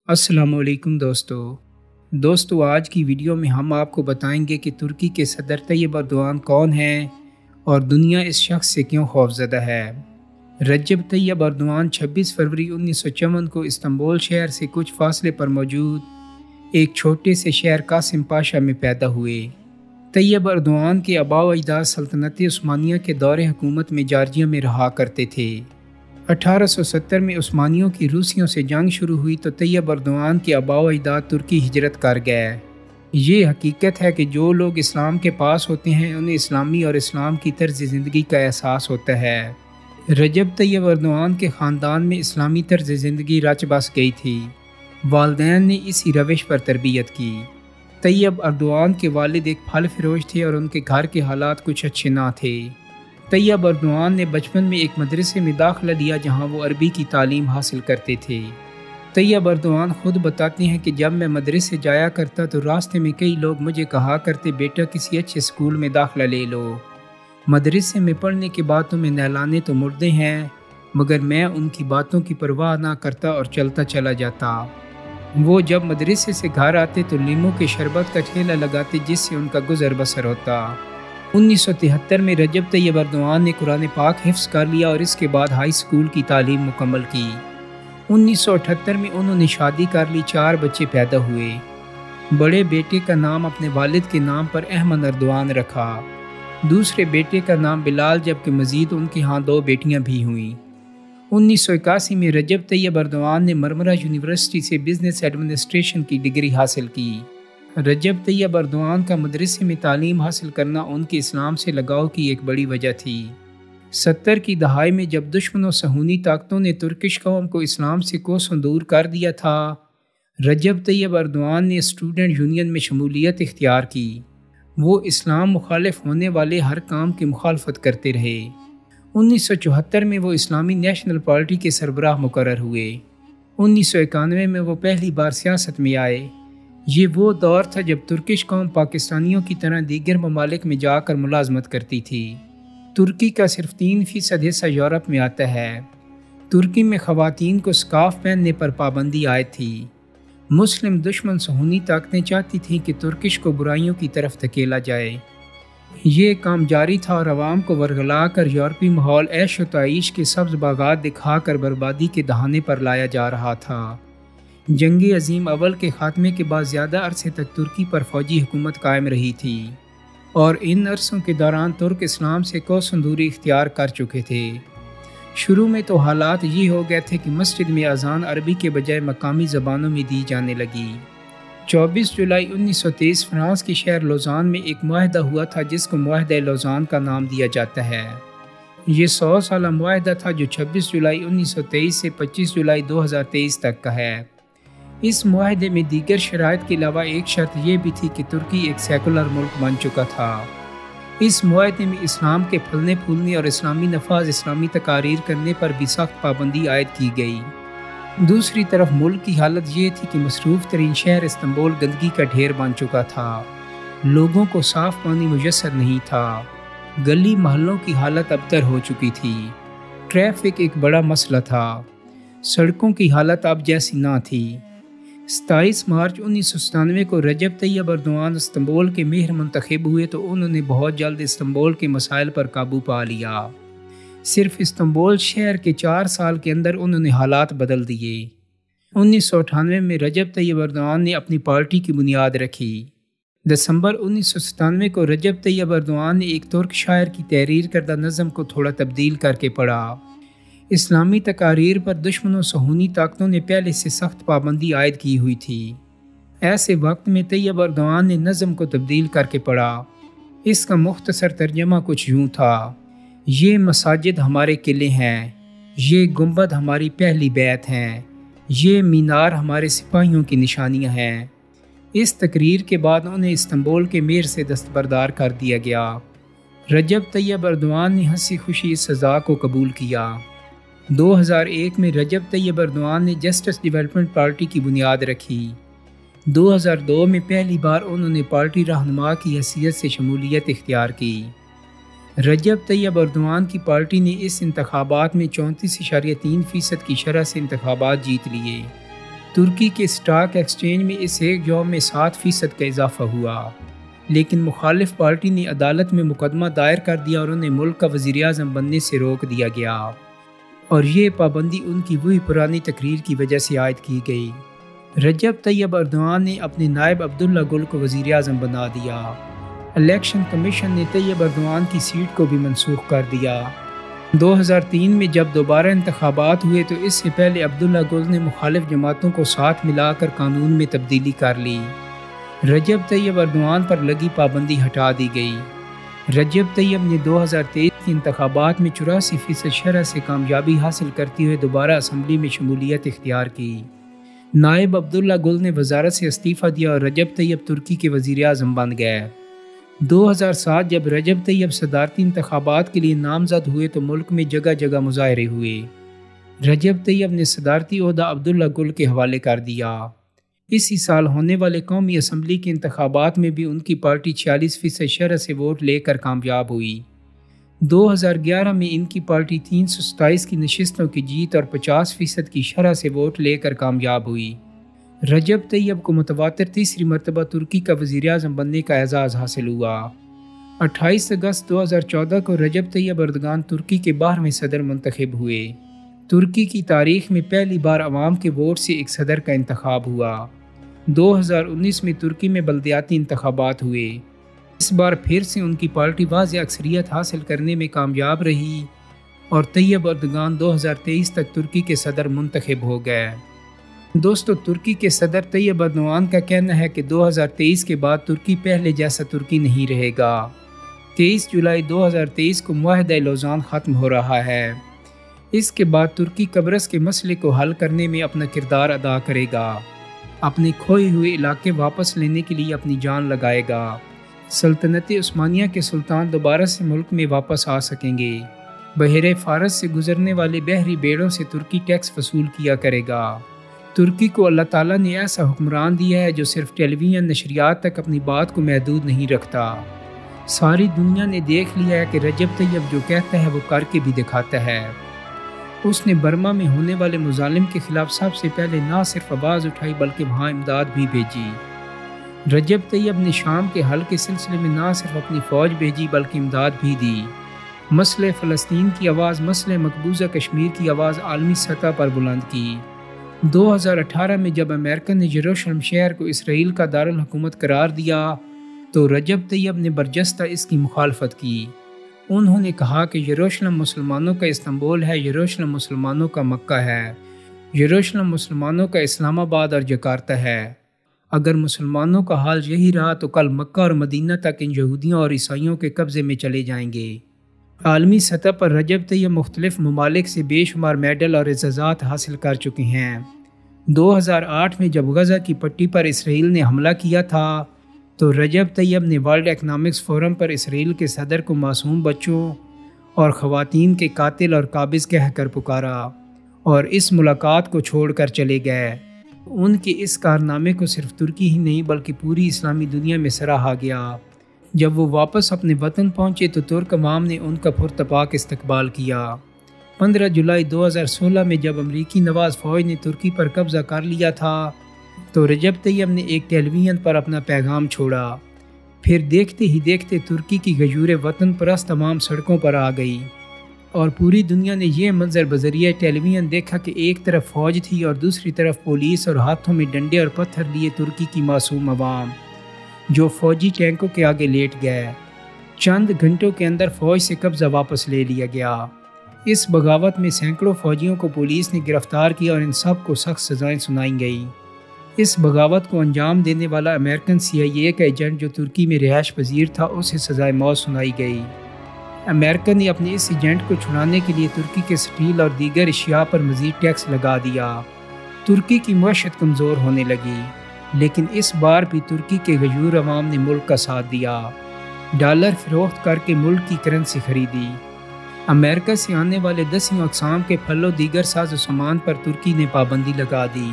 السلام علیکم دوستو آج کی ویڈیو میں ہم آپ کو بتائیں گے کہ ترکی کے صدر طیب اردوان کون ہیں اور دنیا اس شخص سے کیوں خوفزدہ ہے۔ رجب طیب اردوان 26 فروری 1954 کو استنبول شہر سے کچھ فاصلے پر موجود ایک چھوٹے سے شہر قاسم پاشا میں پیدا ہوئے۔ طیب اردوان کے آباء و اجداد سلطنت عثمانیہ کے دور حکومت میں جارجیا میں رہا کرتے تھے۔ 1870 میں عثمانیوں کی روسیوں سے جنگ شروع ہوئی تو طیب اردوان کے آباء و اجداد ترکی ہجرت کر گئے۔ یہ حقیقت ہے کہ جو لوگ اسلام کے پاس ہوتے ہیں انہیں اسلامی اور اسلام کی طرز زندگی کا احساس ہوتا ہے۔ رجب طیب اردوان کے خاندان میں اسلامی طرز زندگی رچ بس گئی تھی۔ والدین نے اسی روش پر تربیت کی۔ طیب اردوان کے والد ایک پھل فروش تھے اور ان کے گھر کے حالات کچھ اچھے نہ تھے۔ طیب اردوان نے بچپن میں ایک مدرسے میں داخلہ لیا جہاں وہ عربی کی تعلیم حاصل کرتے تھے۔ طیب اردوان خود بتاتے ہیں کہ جب میں مدرسے جایا کرتا تو راستے میں کئی لوگ مجھے کہا کرتے بیٹا کسی اچھے اسکول میں داخلہ لے لو، مدرسے میں پڑھنے کے بعد تمہیں نہلانے تو مردے ہیں، مگر میں ان کی باتوں کی پرواہ نہ کرتا اور چلتا چلا جاتا۔ وہ جب مدرسے سے گھر آتے تو لیموں کے شربت کا ٹھیلا لگاتے جس سے ان کا گزر بسر ہوتا۔ 1973 میں رجب طیب اردوان نے قرآن پاک حفظ کر لیا اور اس کے بعد ہائی اسکول کی تعلیم مکمل کی۔ 1978 میں انہوں نے شادی کر لی، 4 بچے پیدا ہوئے۔ بڑے بیٹے کا نام اپنے والد کے نام پر احمد اردوان رکھا، دوسرے بیٹے کا نام بلال، جبکہ مزید ان کے ہاں 2 بیٹیاں بھی ہوئیں۔ 1981 میں رجب طیب اردوان نے مرمرہ یونیورسٹی سے بزنس ایڈمنسٹریشن کی ڈگری حاصل کی۔ رجب طیب اردوان کا مدرسے میں تعلیم حاصل کرنا ان کے اسلام سے لگاؤ کی ایک بڑی وجہ تھی۔ 70 کی دہائی میں جب دشمنوں صہیونی طاقتوں نے ترکش قوم کو اسلام سے کوسوں دور کر دیا تھا، رجب طیب اردوان نے اسٹوڈنٹ یونین میں شمولیت اختیار کی۔ وہ اسلام مخالف ہونے والے ہر کام کی مخالفت کرتے رہے۔ 1974 میں وہ اسلامی نیشنل پارٹی کے سربراہ مقرر ہوئے۔ 1991 میں وہ پہلی بار سیاست میں آئے۔ یہ وہ دور تھا جب ترکش قوم پاکستانیوں کی طرح دیگر ممالک میں جا کر ملازمت کرتی تھی۔ ترکی کا صرف 3% حصہ یورپ میں آتا ہے۔ ترکی میں خواتین کو سکارف پہننے پر پابندی عائد تھی۔ مسلم دشمن صہیونی طاقتیں چاہتی تھیں کہ ترکش کو برائیوں کی طرف دھکیلا جائے۔ یہ کام جاری تھا اور عوام کو ورگلا کر یورپی ماحول عیش و تعیش کے سبز باغات دکھا کر بربادی کے دہانے پر لایا جا رہا تھا۔ جنگ عظیم اول کے خاتمے کے بعد زیادہ عرصے تک ترکی پر فوجی حکومت قائم رہی تھی اور ان عرصوں کے دوران ترک اسلام سے کوسوں دوری اختیار کر چکے تھے۔ شروع میں تو حالات یہ ہو گئے تھے کہ مسجد میں اذان عربی کے بجائے مقامی زبانوں میں دی جانے لگی۔ 24 جولائی 1923 فرانس کے شہر لوزان میں ایک معاہدہ ہوا تھا جس کو معاہدہ لوزان کا نام دیا جاتا ہے۔ یہ 100 سالہ معاہدہ تھا جو 26 جولائی 1923 سے 25 جولائی 2023 تک کا ہے۔ اس معاہدے میں دیگر شرائط کے علاوہ ایک شرط یہ بھی تھی کہ ترکی ایک سیکولر ملک بن چکا تھا۔ اس معاہدے میں اسلام کے پھلنے پھولنے اور اسلامی نفاذ اسلامی تقاریر کرنے پر بھی سخت پابندی عائد کی گئی۔ دوسری طرف ملک کی حالت یہ تھی کہ مصروف ترین شہر استنبول گندگی کا ڈھیر بن چکا تھا، لوگوں کو صاف پانی میسر نہیں تھا، گلی محلوں کی حالت ابتر ہو چکی تھی، ٹریفک ایک بڑا مسئلہ تھا، سڑکوں کی حالت اب جیسی نہ تھی۔ 27 مارچ 1997 کو رجب طیب اردوان استنبول کے میئر منتخب ہوئے تو انہوں نے بہت جلد استنبول کے مسائل پر قابو پا لیا۔ صرف استنبول شہر کے 4 سال کے اندر انہوں نے حالات بدل دیے۔ 1998 میں رجب طیب اردوان نے اپنی پارٹی کی بنیاد رکھی۔ دسمبر 1997 کو رجب طیب اردوان نے ایک ترک شاعر کی تحریر کردہ نظم کو تھوڑا تبدیل کر کے پڑھا۔ اسلامی تقاریر پر دشمنوں صہیونی طاقتوں نے پہلے سے سخت پابندی عائد کی ہوئی تھی۔ ایسے وقت میں طیب اردوان نے نظم کو تبدیل کر کے پڑھا۔ اس کا مختصر ترجمہ کچھ یوں تھا: یہ مساجد ہمارے قلعے ہیں، یہ گنبد ہماری پہلی بیت ہیں، یہ مینار ہمارے سپاہیوں کی نشانیاں ہیں۔ اس تقریر کے بعد انہیں استنبول کے میئر سے دستبردار کر دیا گیا۔ رجب طیب اردوان نے ہنسی خوشی اس سزا کو قبول کیا۔ 2001 میں رجب طیب اردوان نے جسٹس ڈیولپمنٹ پارٹی کی بنیاد رکھی۔ 2002 میں پہلی بار انہوں نے پارٹی رہنما کی حیثیت سے شمولیت اختیار کی۔ رجب طیب اردوان کی پارٹی نے اس انتخابات میں 34.3% کی شرح سے انتخابات جیت لیے۔ ترکی کے اسٹاک ایکسچینج میں اس ایک یوم میں 7% کا اضافہ ہوا، لیکن مخالف پارٹی نے عدالت میں مقدمہ دائر کر دیا اور انہیں ملک کا وزیر اعظم بننے سے روک دیا گیا، اور یہ پابندی ان کی وہی پرانی تقریر کی وجہ سے عائد کی گئی۔ رجب طیب ایردوان نے اپنے نائب عبداللہ گل کو وزیر اعظم بنا دیا۔ الیکشن کمیشن نے طیب ایردوان کی سیٹ کو بھی منسوخ کر دیا۔ 2003 میں جب دوبارہ انتخابات ہوئے تو اس سے پہلے عبداللہ گل نے مخالف جماعتوں کو ساتھ ملا کر قانون میں تبدیلی کر لی۔ رجب طیب ایردوان پر لگی پابندی ہٹا دی گئی۔ رجب طیب نے 2023 کے انتخابات میں 84% شرح سے کامیابی حاصل کرتے ہوئے دوبارہ اسمبلی میں شمولیت اختیار کی۔ نائب عبداللہ گل نے وزارت سے استعفیٰ دیا اور رجب طیب ترکی کے وزیر اعظم بن گئے۔ 2007 جب رجب طیب صدارتی انتخابات کے لیے نامزد ہوئے تو ملک میں جگہ جگہ مظاہرے ہوئے۔ رجب طیب نے صدارتی عہدہ عبداللہ گل کے حوالے کر دیا۔ اسی سال ہونے والے قومی اسمبلی کے انتخابات میں بھی ان کی پارٹی 46% شرح سے ووٹ لے کر کامیاب ہوئی۔ 2011 میں ان کی پارٹی 327 کی نشستوں کی جیت اور 50% کی شرح سے ووٹ لے کر کامیاب ہوئی۔ رجب طیب کو متواتر تیسری مرتبہ ترکی کا وزیر اعظم بننے کا اعزاز حاصل ہوا۔ 28 اگست 2014 کو رجب طیب ایردوان ترکی کے 12ویں صدر منتخب ہوئے۔ ترکی کی تاریخ میں پہلی بار عوام کے ووٹ سے ایک صدر کا انتخاب ہوا۔ 2019 میں ترکی میں بلدیاتی انتخابات ہوئے۔ اس بار پھر سے ان کی پارٹی واضح اکثریت حاصل کرنے میں کامیاب رہی اور طیب ایردوان 2023 تک ترکی کے صدر منتخب ہو گئے۔ دوستو، ترکی کے صدر طیب ایردوان کا کہنا ہے کہ 2023 کے بعد ترکی پہلے جیسا ترکی نہیں رہے گا۔ 23 جولائی 2023 کو معاہدہ لوزان ختم ہو رہا ہے۔ اس کے بعد ترکی قبرص کے مسئلے کو حل کرنے میں اپنا کردار ادا کرے گا، اپنے کھوئے ہوئے علاقے واپس لینے کے لیے اپنی جان لگائے گا۔ سلطنت عثمانیہ کے سلطان دوبارہ سے ملک میں واپس آ سکیں گے۔ بحیرہ فارس سے گزرنے والے بحری بیڑوں سے ترکی ٹیکس وصول کیا کرے گا۔ ترکی کو اللہ تعالیٰ نے ایسا حکمران دیا ہے جو صرف ٹیلی ویژن نشریات تک اپنی بات کو محدود نہیں رکھتا۔ ساری دنیا نے دیکھ لیا ہے کہ رجب طیب جو کہتا ہے وہ کر کے بھی دکھاتا ہے۔ اس نے برما میں ہونے والے مظالم کے خلاف سب سے پہلے نہ صرف آواز اٹھائی بلکہ وہاں امداد بھی بھیجی۔ رجب طیب نے شام کے حل کے سلسلے میں نہ صرف اپنی فوج بھیجی بلکہ امداد بھی دی۔ مسئلہ فلسطین کی آواز، مسئلہ مقبوضہ کشمیر کی آواز عالمی سطح پر بلند کی۔ 2018 میں جب امریکہ نے یروشلم شہر کو اسرائیل کا دارالحکومت قرار دیا تو رجب طیب نے برجستہ اس کی مخالفت کی۔ انہوں نے کہا کہ یروشلم مسلمانوں کا استنبول ہے، یروشلم مسلمانوں کا مکہ ہے، یروشلم مسلمانوں کا اسلام آباد اور جکارتہ ہے۔ اگر مسلمانوں کا حال یہی رہا تو کل مکہ اور مدینہ تک ان یہودیوں اور عیسائیوں کے قبضے میں چلے جائیں گے۔ عالمی سطح پر رجب طیب مختلف ممالک سے بے شمار میڈل اور اعزازات حاصل کر چکے ہیں۔ 2008 میں جب غزہ کی پٹی پر اسرائیل نے حملہ کیا تھا تو رجب طیب نے ورلڈ اکنامکس فورم پر اسرائیل کے صدر کو معصوم بچوں اور خواتین کے قاتل اور قابض کہہ کر پکارا اور اس ملاقات کو چھوڑ کر چلے گئے۔ ان کے اس کارنامے کو صرف ترکی ہی نہیں بلکہ پوری اسلامی دنیا میں سراہا گیا۔ جب وہ واپس اپنے وطن پہنچے تو ترک عوام نے ان کا پرتپاک استقبال کیا۔ 15 جولائی 2016 میں جب امریکی نواز فوج نے ترکی پر قبضہ کر لیا تھا تو رجب طیب نے ایک ٹیلی ویژن پر اپنا پیغام چھوڑا۔ پھر دیکھتے ہی دیکھتے ترکی کی غیور وطن پرست تمام سڑکوں پر آ گئی اور پوری دنیا نے یہ منظر بذریعہ ٹیلی ویژن دیکھا کہ ایک طرف فوج تھی اور دوسری طرف پولیس اور ہاتھوں میں ڈنڈے اور پتھر لیے ترکی کی معصوم عوام جو فوجی ٹینکوں کے آگے لیٹ گئے۔ چند گھنٹوں کے اندر فوج سے قبضہ واپس لے لیا گیا۔ اس بغاوت میں سینکڑوں فوجیوں کو پولیس نے گرفتار کیا اور ان سب کو سخت سزائیں سنائی گئیں۔ اس بغاوت کو انجام دینے والا امریکن CIA کا ایجنٹ جو ترکی میں رہائش پذیر تھا اسے سزائے موت سنائی گئی۔ امریکہ نے اپنے اس ایجنٹ کو چھڑانے کے لیے ترکی کے سٹیل اور دیگر اشیاء پر مزید ٹیکس لگا دیا۔ ترکی کی معیشت کمزور ہونے لگی، لیکن اس بار بھی ترکی کے غیور عوام نے ملک کا ساتھ دیا۔ ڈالر فروخت کر کے ملک کی کرنسی خریدی۔ امریکہ سے آنے والے 10 اقسام کے پھل و دیگر ساز و سامان پر ترکی نے پابندی لگا دی۔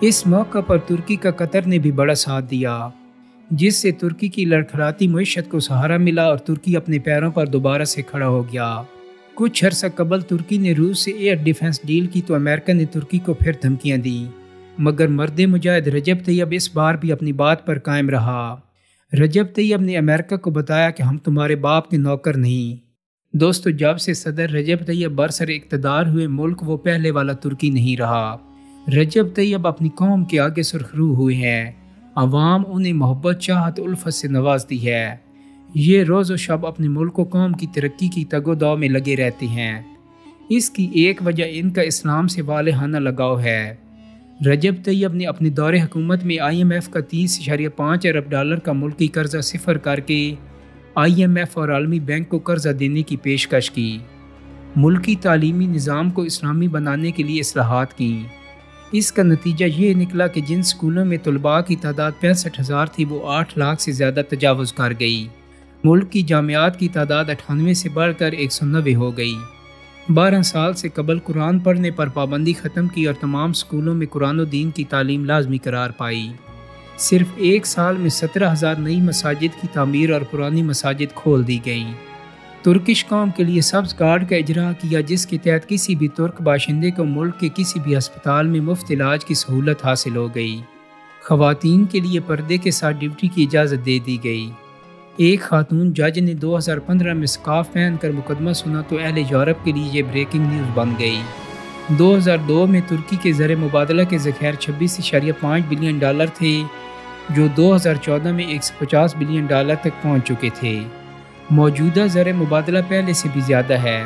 اس موقع پر ترکی کا قطر نے بھی بڑا ساتھ دیا، جس سے ترکی کی لڑکھڑاتی معیشت کو سہارا ملا اور ترکی اپنے پیروں پر دوبارہ سے کھڑا ہو گیا۔ کچھ عرصہ قبل ترکی نے روس سے ایئر ڈیفنس ڈیل کی تو امریکہ نے ترکی کو پھر دھمکیاں دیں، مگر مرد مجاہد رجب طیب اس بار بھی اپنی بات پر قائم رہا۔ رجب طیب نے امریکہ کو بتایا کہ ہم تمہارے باپ کے نوکر نہیں۔ دوستو، جب سے صدر رجب طیب برسر اقتدار ہوئے، ملک وہ پہلے والا ترکی نہیں رہا۔ رجب طیب اپنی قوم کے آگے سرخرو ہوئے ہیں۔ عوام انہیں محبت، چاہت، الفت سے نوازتی ہے۔ یہ روز و شب اپنے ملک و قوم کی ترقی کی تگ و دو میں لگے رہتے ہیں۔ اس کی ایک وجہ ان کا اسلام سے والہانہ لگاؤ ہے۔ رجب طیب نے اپنے دور حکومت میں IMF کا 30.5 ارب ڈالر کا ملکی قرضہ صفر کر کے IMF اور عالمی بینک کو قرضہ دینے کی پیشکش کی۔ ملکی تعلیمی نظام کو اسلامی بنانے کے لیے اصلاحات کیں۔ اس کا نتیجہ یہ نکلا کہ جن سکولوں میں طلباء کی تعداد 65,000 تھی وہ 8 لاکھ سے زیادہ تجاوز کر گئی۔ ملک کی جامعات کی تعداد 98 سے بڑھ کر 190 ہو گئی۔ 12 سال سے قبل قرآن پڑھنے پر پابندی ختم کی اور تمام سکولوں میں قرآن و دین کی تعلیم لازمی قرار پائی۔ صرف ایک سال میں 17,000 نئی مساجد کی تعمیر اور پرانی مساجد کھول دی گئیں۔ ترکش قوم کے لیے سبز کارڈ کا اجرا کیا، جس کے تحت کسی بھی ترک باشندے کو ملک کے کسی بھی ہسپتال میں مفت علاج کی سہولت حاصل ہو گئی۔ خواتین کے لیے پردے کے ساتھ ڈیوٹی کی اجازت دے دی گئی۔ ایک خاتون جج نے 2015 میں سکارف پہن کر مقدمہ سنا تو اہل یورپ کے لیے یہ بریکنگ نیوز بن گئی۔ 2002 میں ترکی کے زر مبادلہ کے ذخائر 26.5 بلین ڈالر تھے، جو 2014 میں 150 بلین ڈالر تک پہنچ چکے تھے۔ موجودہ زر مبادلہ پہلے سے بھی زیادہ ہے۔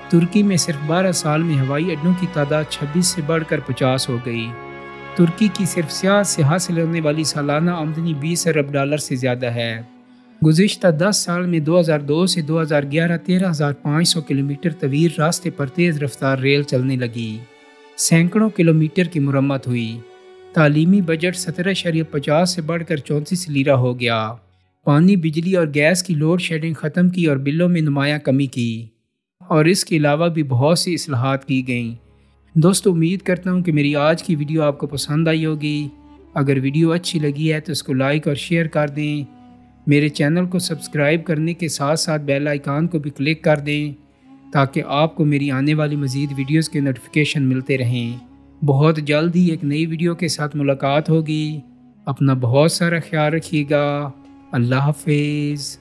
ترکی میں صرف 12 سال میں ہوائی اڈوں کی تعداد 26 سے بڑھ کر 50 ہو گئی۔ ترکی کی صرف سیاحت سے حاصل ہونے والی سالانہ آمدنی 20 ارب ڈالر سے زیادہ ہے۔ گزشتہ 10 سال میں 2002 سے 2011 13,500 کلومیٹر طویل راستے پر تیز رفتار ریل چلنے لگی۔ سینکڑوں کلومیٹر کی مرمت ہوئی۔ تعلیمی بجٹ 17.50 سے بڑھ کر 34 لیرہ ہو گیا۔ پانی، بجلی اور گیس کی لوڈ شیڈنگ ختم کی اور بلوں میں نمایاں کمی کی، اور اس کے علاوہ بھی بہت سی اصلاحات کی گئیں۔ دوستو، امید کرتا ہوں کہ میری آج کی ویڈیو آپ کو پسند آئی ہوگی۔ اگر ویڈیو اچھی لگی ہے تو اس کو لائک اور شیئر کر دیں۔ میرے چینل کو سبسکرائب کرنے کے ساتھ ساتھ بیل آئیکن کو بھی کلک کر دیں تاکہ آپ کو میری آنے والی مزید ویڈیوز کے نوٹیفیکیشن ملتے رہیں۔ بہت جلد ہی ایک نئی ویڈیو کے ساتھ ملاقات ہوگی۔ اپنا بہت سارا خیال رکھیے گا۔ اللہ حافظ۔